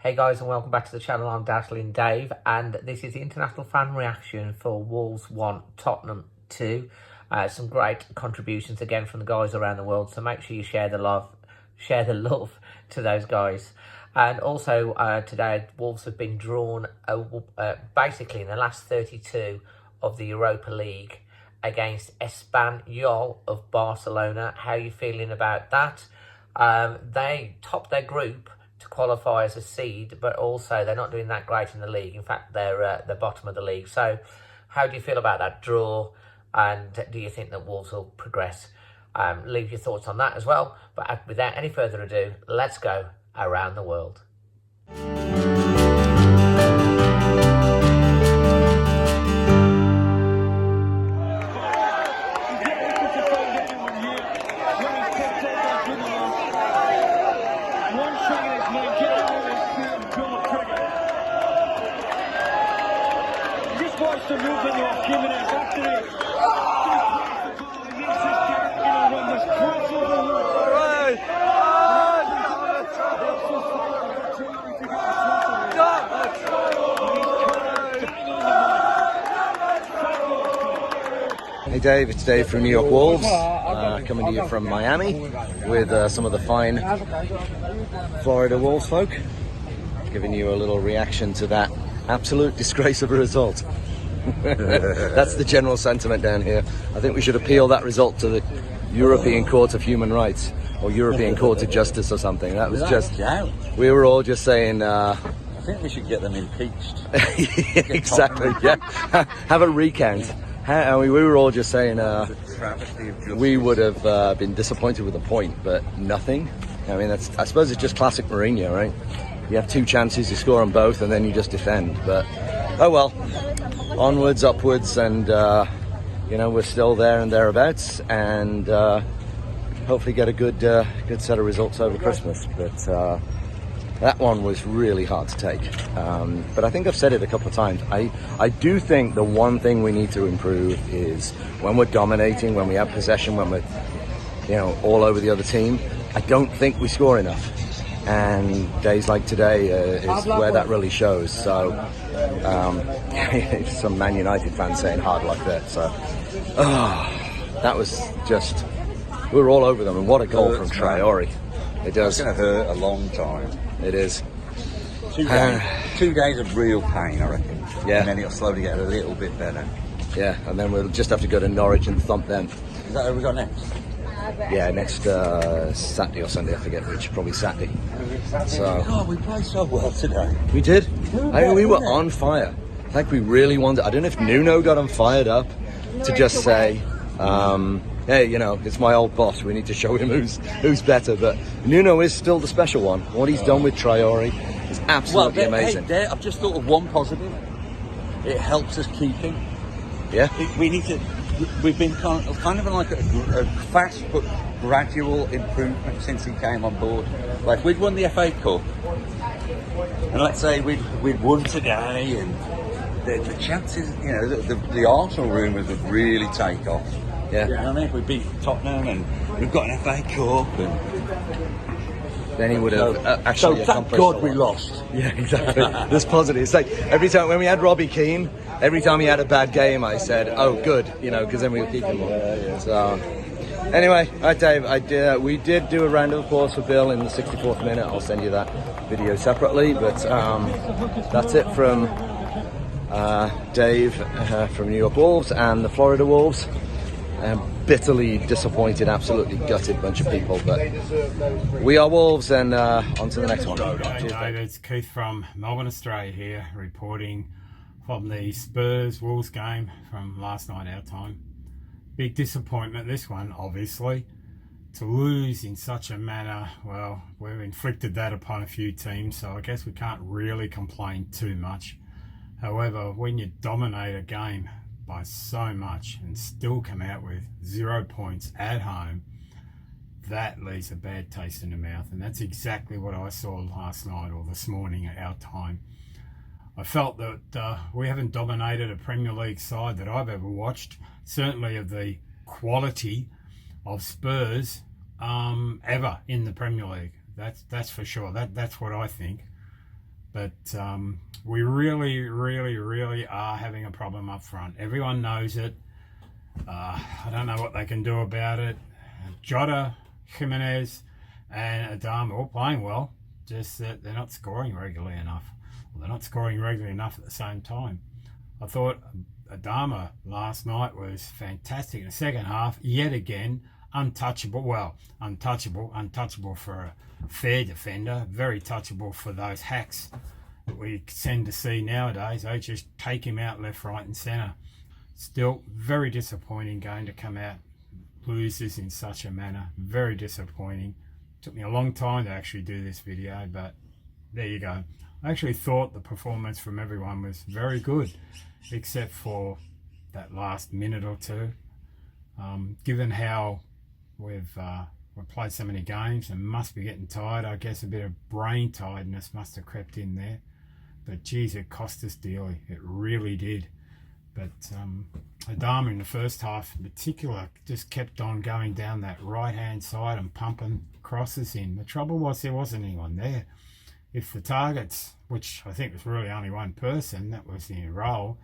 Hey guys, and welcome back to the channel. I'm Dazzling Dave, and this is the international fan reaction for Wolves 1, Tottenham 2. Some great contributions again from the guys around the world, so make sure you share the love to those guys. And also today, Wolves have been drawn basically in the last 32 of the Europa League against Espanyol of Barcelona. How are you feeling about that? They topped their group to qualify as a seed, but also they're not doing that great in the league. In fact, they're the bottom of the league. So how do you feel about that draw, and do you think that Wolves will progress? Leave your thoughts on that as well. But without any further ado, let's go around the world. The movement of Jimenez after it. Hey Dave, it's Dave from New York Wolves, coming to you from Miami with some of the fine Florida Wolves folk, giving you a little reaction to that absolute disgrace of a result. That's the general sentiment down here. I think we should appeal that result to the European Court of Human Rights or European Court of Justice or something. That was just, we were all just saying, I think we should get them impeached. Exactly, yeah. Have a recount. We were all just saying we would have been disappointed with a point, but nothing. I mean, I suppose it's just classic Mourinho, right? You have two chances, you score on both, and then you just defend. But oh well. Onwards, upwards, and we're still there and thereabouts, and hopefully get a good set of results over Christmas. But that one was really hard to take. But I think I've said it a couple of times. I do think the one thing we need to improve is when we're dominating, when we have possession, when we're all over the other team. I don't think we score enough. And days like today is where that really shows. So some Man United fans saying hard like that. So that was just, we were all over them. And what a goal from Traore. It does. It's going to hurt a long time. It is. 2 days of real pain, I reckon. Yeah. And then it'll slowly get a little bit better. Yeah, and then we'll just have to go to Norwich and thump them. Is that who we got next? Yeah, next Saturday or Sunday, I forget which, probably Saturday. So God, we played so well today. we did. I mean, we were on fire. Like we really wanted. I don't know if Nuno got them fired up to just say, hey, it's my old boss. We need to show him who's better. But Nuno is still the special one. What he's done with Traore is absolutely amazing. Hey, I've just thought of one positive. It helps us keep him. Yeah. We've been kind of in like a fast but gradual improvement since he came on board. Like we'd won the FA Cup, and let's say we'd won today, and the chances, the Arsenal rumours would really take off. Yeah. You know what I mean? We beat Tottenham, and we've got an FA Cup, and then he would have actually so thank God we lost. Yeah, exactly. There's positive. It's like every time when we had Robbie Keane, every time he had a bad game, I said, "Oh, good," because then we would keep him on. So, anyway, right, Dave. We did do a round of applause for Bill in the 64th minute. I'll send you that video separately. But that's it from Dave from New York Wolves and the Florida Wolves. Bitterly disappointed, absolutely gutted bunch of people, but we are Wolves, and on to the next one. Cheers, Dave. It's Keith from Melbourne, Australia here, reporting from the Spurs Wolves game from last night our time. Big disappointment, this one, obviously. To lose in such a manner, well, we've inflicted that upon a few teams, so I guess we can't really complain too much. However, when you dominate a game by so much and still come out with 0 points at home, that leaves a bad taste in the mouth, and that's exactly what I saw last night or this morning at our time. I felt that we haven't dominated a Premier League side that I've ever watched, certainly of the quality of Spurs ever in the Premier League. That's for sure. That's what I think. But we really, really, really are having a problem up front. Everyone knows it. I don't know what they can do about it. Jota, Jimenez and Adama all playing well, just that they're not scoring regularly enough. Well, they're not scoring regularly enough at the same time. I thought Adama last night was fantastic in the second half, yet again, untouchable. Well, untouchable for a fair defender, very touchable for those hacks that we tend to see nowadays. They just take him out left, right and centre. Still, very disappointing going to come out loses in such a manner. Very disappointing. Took me a long time to actually do this video, but there you go. I actually thought the performance from everyone was very good, except for that last minute or two. Given how we've played so many games and must be getting tired, I guess a bit of brain tiredness must have crept in there. But geez, it cost us dearly. It really did. But Adama in the first half in particular just kept on going down that right hand side and pumping crosses in. The trouble was there wasn't anyone there. If the targets, which I think was really only one person, that was in a role,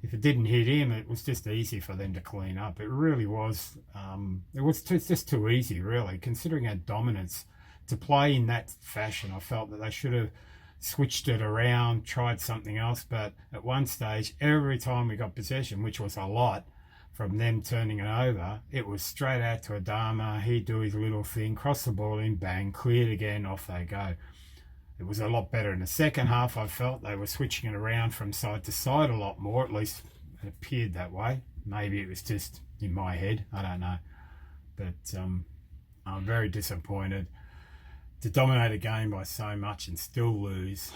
if it didn't hit him, it was just easy for them to clean up. It really was. It's just too easy, really, considering our dominance. To play in that fashion, I felt that they should have switched it around, tried something else. But at one stage, every time we got possession, which was a lot from them turning it over, it was straight out to Adama. He'd do his little thing, cross the ball in, bang, cleared again, off they go. It was a lot better in the second half. I felt they were switching it around from side to side a lot more, at least it appeared that way. Maybe it was just in my head, I don't know. But I'm very disappointed. To dominate a game by so much and still lose,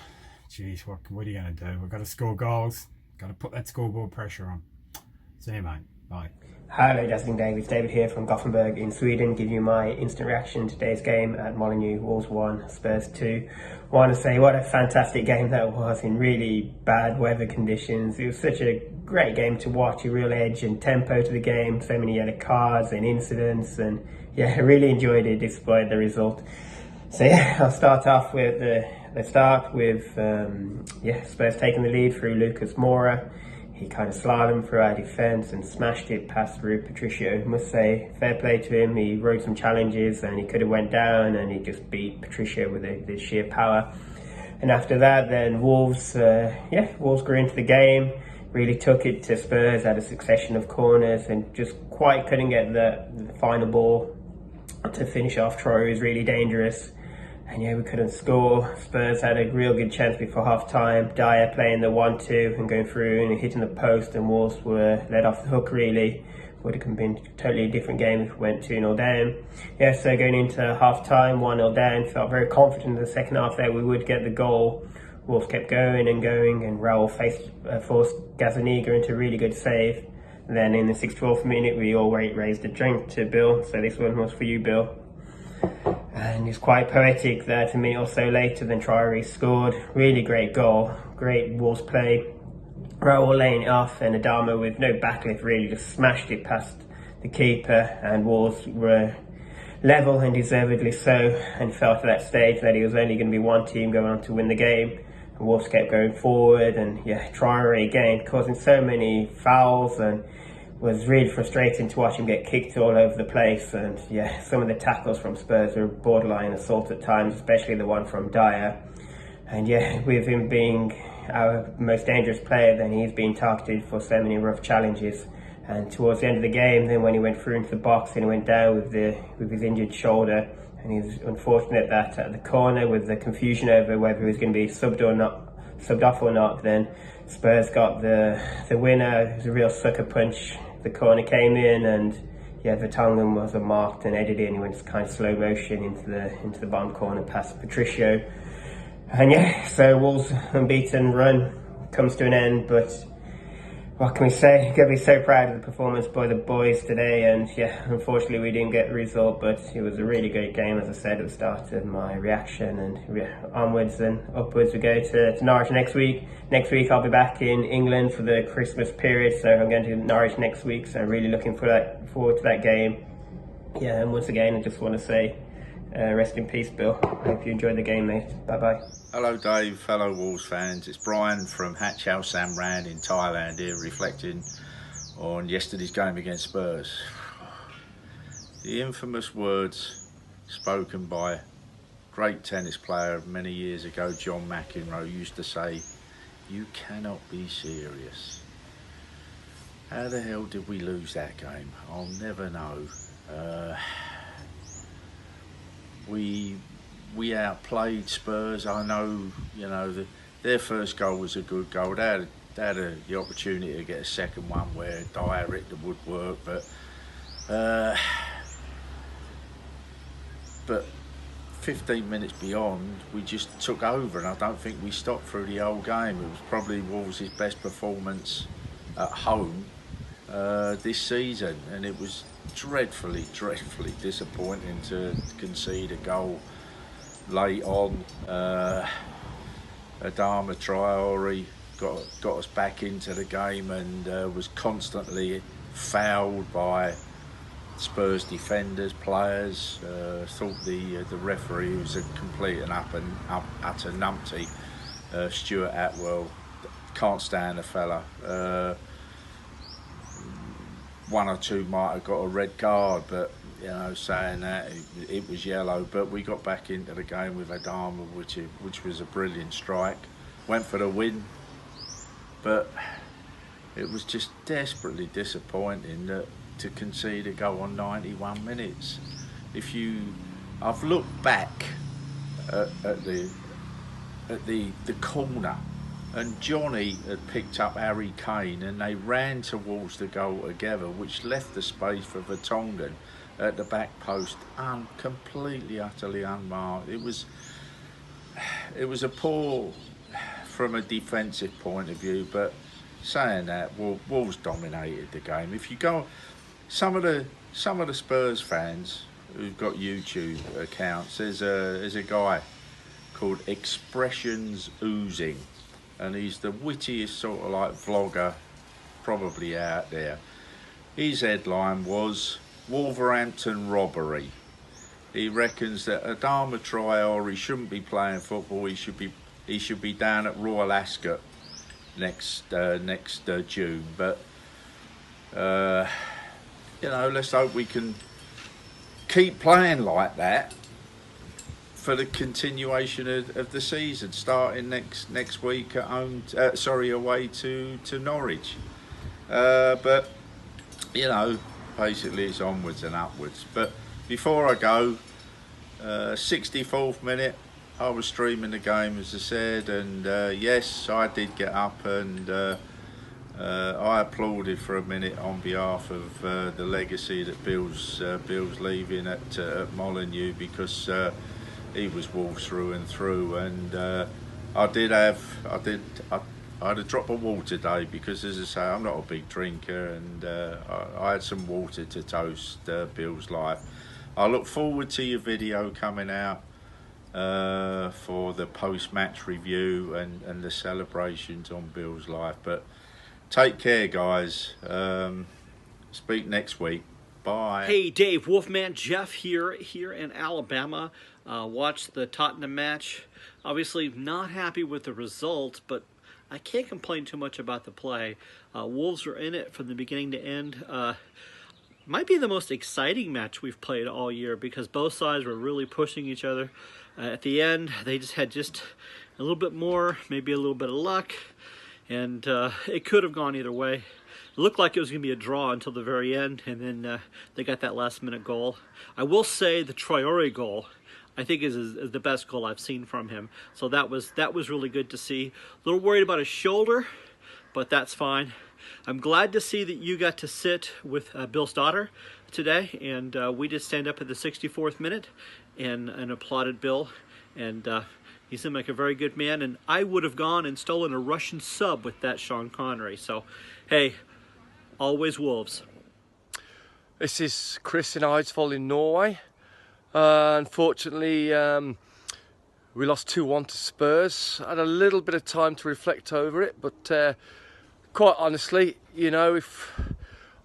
geez, what are you going to do? We've got to score goals, got to put that scoreboard pressure on. See you, mate. Bye. Hello, Dazzling Dave. It's David here from Gothenburg in Sweden. Give you my instant reaction to today's game at Molineux. Wolves 1, Spurs 2. I want to say what a fantastic game that was in really bad weather conditions. It was such a great game to watch, a real edge and tempo to the game. So many yellow cards and incidents, and yeah, I really enjoyed it despite the result. So yeah, I'll start off with Spurs taking the lead through Lucas Moura. He kind of slalomed through our defence and smashed it past through Patricio. I must say, fair play to him. He rode some challenges and he could have went down and he just beat Patricio with the sheer power. And after that, then Wolves grew into the game, really took it to Spurs, had a succession of corners and just quite couldn't get the final ball to finish off. Troy was really dangerous. And yeah, we couldn't score. Spurs had a real good chance before half-time. Dyer playing the 1-2 and going through and hitting the post, and Wolves were let off the hook really. Would have been a totally different game if we went 2-0 down. Yeah, so going into half-time, 1-0 down, felt very confident in the second half that we would get the goal. Wolves kept going, and Raul forced Gazzaniga into a really good save. And then in the 6th-12th minute, we all raised a drink to Bill. So this one was for you, Bill. And it's quite poetic that a minute or so later than Traore scored. Really great goal, great Wolves play. Raul laying it off and Adama with no backlift really just smashed it past the keeper, and Wolves were level and deservedly so, and felt at that stage that it was only going to be one team going on to win the game. And Wolves kept going forward, and yeah, Traore again causing so many fouls, and was really frustrating to watch him get kicked all over the place. And yeah, some of the tackles from Spurs were borderline assault at times, especially the one from Dyer. And yeah, with him being our most dangerous player, then he's been targeted for so many rough challenges. And towards the end of the game, then when he went through into the box and he went down with his injured shoulder, and he was unfortunate that at the corner with the confusion over whether he was going to be subbed off or not, then Spurs got the winner. It was a real sucker punch. The corner came in, and yeah, Vertonghen was marked and edited, and he went kind of slow motion into the bottom corner past Patricio. And yeah, so Wolves' unbeaten run comes to an end, but what can we say? You've got to be so proud of the performance by the boys today. And yeah, unfortunately we didn't get the result, but it was a really great game, as I said at the start of my reaction. And onwards and upwards we go to Norwich next week. Next week I'll be back in England for the Christmas period, so I'm going to Norwich next week, so I'm really looking forward to that game. Yeah, and once again I just want to say Rest in peace, Bill. I hope you enjoyed the game, mate. Bye-bye. Hello Dave, fellow Wolves fans. It's Brian from Hat Chao Sam Ran in Thailand here, reflecting on yesterday's game against Spurs. The infamous words spoken by great tennis player many years ago, John McEnroe, used to say, "You cannot be serious." How the hell did we lose that game? I'll never know. We outplayed Spurs. I know, you know, their first goal was a good goal. They had the opportunity to get a second one where Dyer hit the woodwork, but 15 minutes beyond, we just took over, and I don't think we stopped through the whole game. It was probably Wolves' best performance at home this season, and it was dreadfully disappointing to concede a goal late on. Adama Traore got us back into the game and was constantly fouled by Spurs defenders, players. Thought the referee was a complete and utter numpty. Stuart Atwell, can't stand the fella. One or two might have got a red card, but you know, saying that it was yellow. But we got back into the game with Adama, which was a brilliant strike. Went for the win, but it was just desperately disappointing that to concede a goal on 91 minutes. I've looked back at the corner, and Johnny had picked up Harry Kane, and they ran towards the goal together, which left the space for Vertonghen at the back post, completely, utterly unmarked. It was a poor, from a defensive point of view, but saying that, Wolves dominated the game. If you go, some of the Spurs fans who've got YouTube accounts, there's a guy called Expressions Oozing, and he's the wittiest sort of like vlogger probably out there. His headline was Wolverhampton robbery. He reckons that Adama Traore shouldn't be playing football. He should be down at Royal Ascot next June. But you know, let's hope we can keep playing like that for the continuation of the season, starting next week at home. Away to Norwich. But you know, basically it's onwards and upwards. But before I go, 64th minute, I was streaming the game, as I said, and yes, I did get up and I applauded for a minute on behalf of the legacy that Bill's leaving at Molineux, because he was Wolves through and through, and I had a drop of water today because, as I say, I'm not a big drinker, and I had some water to toast Bill's life. I look forward to your video coming out for the post-match review and the celebrations on Bill's life. But take care, guys. Speak next week. Bye. Hey, Dave, Wolfman Jeff here in Alabama. Watched the Tottenham match. Obviously not happy with the result, but I can't complain too much about the play. Wolves were in it from the beginning to end. Might be the most exciting match we've played all year, because both sides were really pushing each other. At the end, they just had a little bit more, maybe a little bit of luck, and it could have gone either way. It looked like it was going to be a draw until the very end, and then they got that last-minute goal. I will say the Traore goal, I think, is the best goal I've seen from him. So that was really good to see. A little worried about his shoulder, but that's fine. I'm glad to see that you got to sit with Bill's daughter today, and we did stand up at the 64th minute and applauded Bill, and he seemed like a very good man, and I would have gone and stolen a Russian sub with that Sean Connery. So, hey, always Wolves. This is Chris in Eidsvoll in Norway. Unfortunately, we lost 2-1 to Spurs. I had a little bit of time to reflect over it, but quite honestly, you know,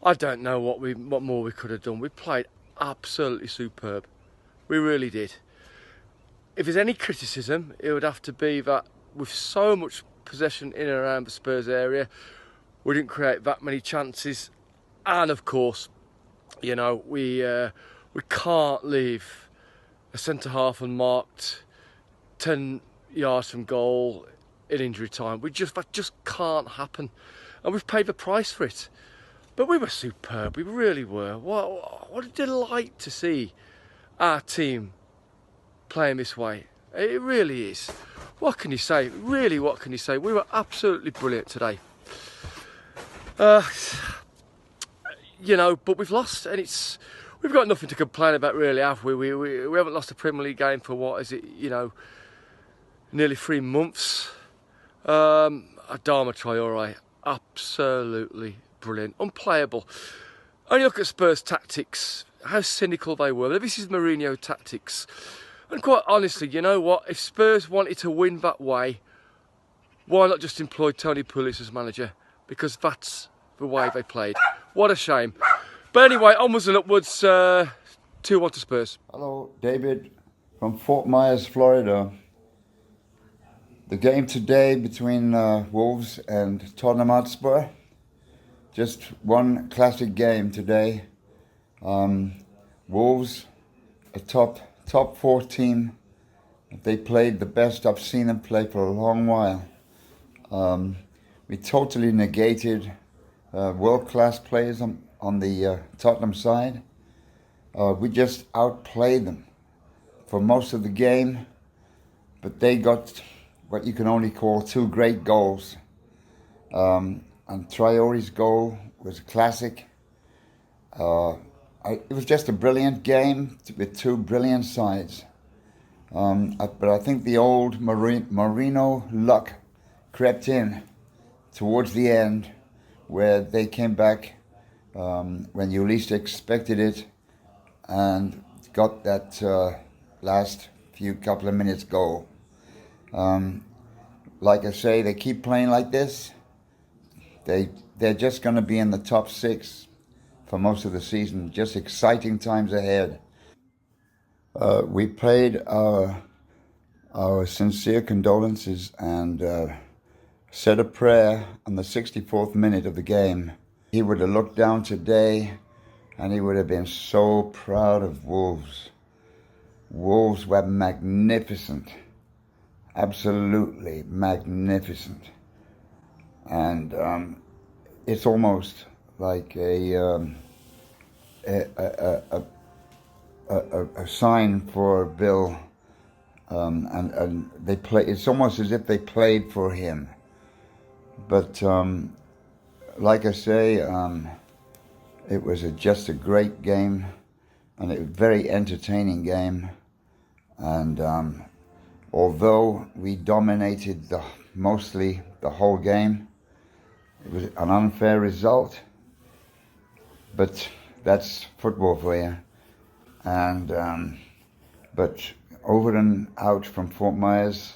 I don't know what more we could have done. We played absolutely superb. We really did. If there's any criticism, it would have to be that with so much possession in and around the Spurs area, we didn't create that many chances. And of course, you know, we can't leave a centre-half unmarked 10 yards from goal in injury time. That just can't happen. And we've paid the price for it. But we were superb, we really were. What a delight to see our team playing this way. It really is. What can you say? Really, what can you say? We were absolutely brilliant today. You know, but we've lost, and we've got nothing to complain about, really, have we? We haven't lost a Premier League game for what is it? You know, nearly 3 months. Adama Traore, absolutely brilliant, unplayable. Only look at Spurs' tactics, how cynical they were. This is Mourinho tactics. And quite honestly, you know what? If Spurs wanted to win that way, why not just employ Tony Pulis as manager? Because that's the way they played. What a shame. But anyway, onwards and upwards, 2-1 to Spurs. Hello, David from Fort Myers, Florida. The game today between Wolves and Tottenham Hotspur. Just one classic game today. Wolves, a top 4 team. They played the best I've seen them play for a long while. We totally negated world-class players on the Tottenham side. We just outplayed them for most of the game, but they got what you can only call 2 great goals. And Traore's goal was a classic. It was just a brilliant game with 2 brilliant sides. But I think the old Marino luck crept in towards the end, where they came back when you least expected it and got that last couple of minutes goal. Like I say, they keep playing like this. They're just going to be in the top 6 for most of the season. Just exciting times ahead. We paid our sincere condolences and said a prayer on the 64th minute of the game. He would have looked down today and he would have been so proud of Wolves. Wolves were magnificent. Absolutely magnificent. And it's almost like a sign for Bill, and they play. It's almost as if they played for him. But like I say, it was just a great game, and a very entertaining game. And although we dominated mostly the whole game, it was an unfair result. But that's football for you. And but over and out from Fort Myers.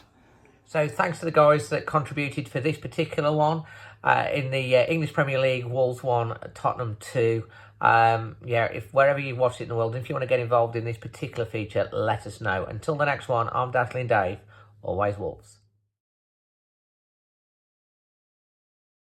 So thanks to the guys that contributed for this particular one. In the English Premier League, Wolves 1, Tottenham 2. Yeah, if wherever you watched it in the world, if you want to get involved in this particular feature, let us know. Until the next one, I'm Dazzling Dave. Always Wolves.